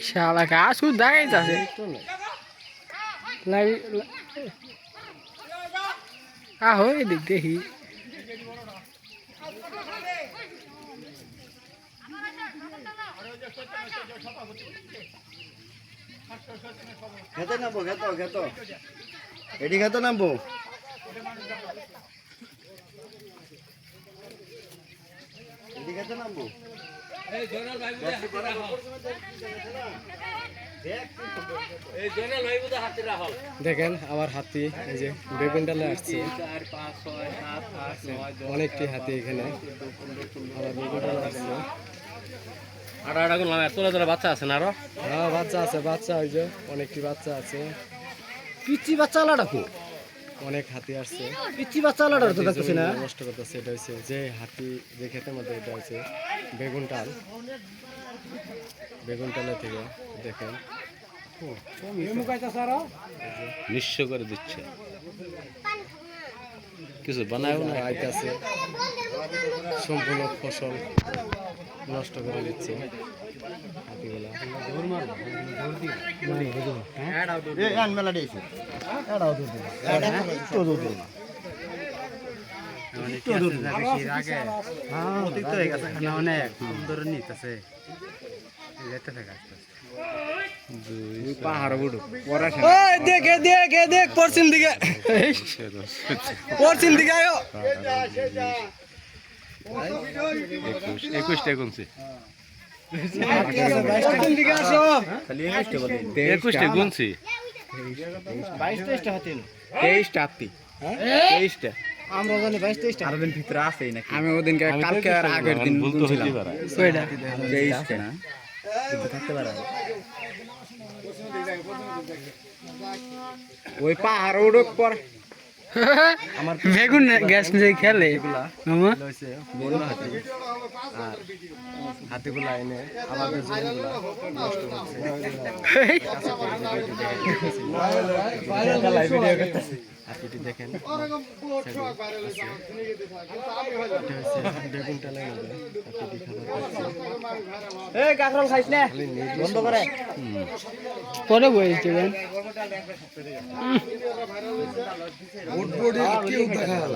শালা গাছ দেখাইতেছে আহো এদিক দেখি খেতে নামবো খেত এটি খেতে নামবো এটি খেতে নামবো দেখেন আমার হাতি এই যে বেগুন ডালে আসছে অনেকটি হাতি এখানে আবার বেগুন ডালে আসছে বাচ্চা আছে না আরো হ্যাঁ বাচ্চা আছে বাচ্চা ওই যে অনেকটি বাচ্চা আছে পিচ্ছি বাচ্চা আলাদা কো অনেক হাতি আসছে পিচ্ছি বাচ্চা আলাদা তো দেখতেছি না নষ্ট করতেছে এটা হচ্ছে যে হাতি যে ক্ষেতের মধ্যে এটা হচ্ছে বেগুন টালে থেকে দেখেন নিঃস্ব করে দিচ্ছে কিছু বানায় না আইতাছে সম্পূর্ণ ফসল নষ্ট করে দিচ্ছে হাতিগুলা মেলা দিয়েছে অনেক সুন্দর নিতেছে পাহাড় বুড়ো দেখ পশ্চিম দিকে আয়ো 21টা গুনছি 21টা গুনছি 22-23টা হাতি 23টা হাতি 23টা আমরা জানি 22-23টা আরো দিন ভিতরে আছে নাকি আমি ওদিনকে কালকে আর আগের দিন ভুল তো হইতে পারে 23টা না থাকতে পারে ওই পাহাড় উড়ক পর আমার বেগুন গ্যাস নিয়ে খেলে মামা আর হাতিগুলা এনে আমাদের জমিগুলা নষ্ট করছে হাতিটি দেখেন বেগুন টালে হাতিটি খাবার বন্ধ করে পরে বইছে দেখা গেল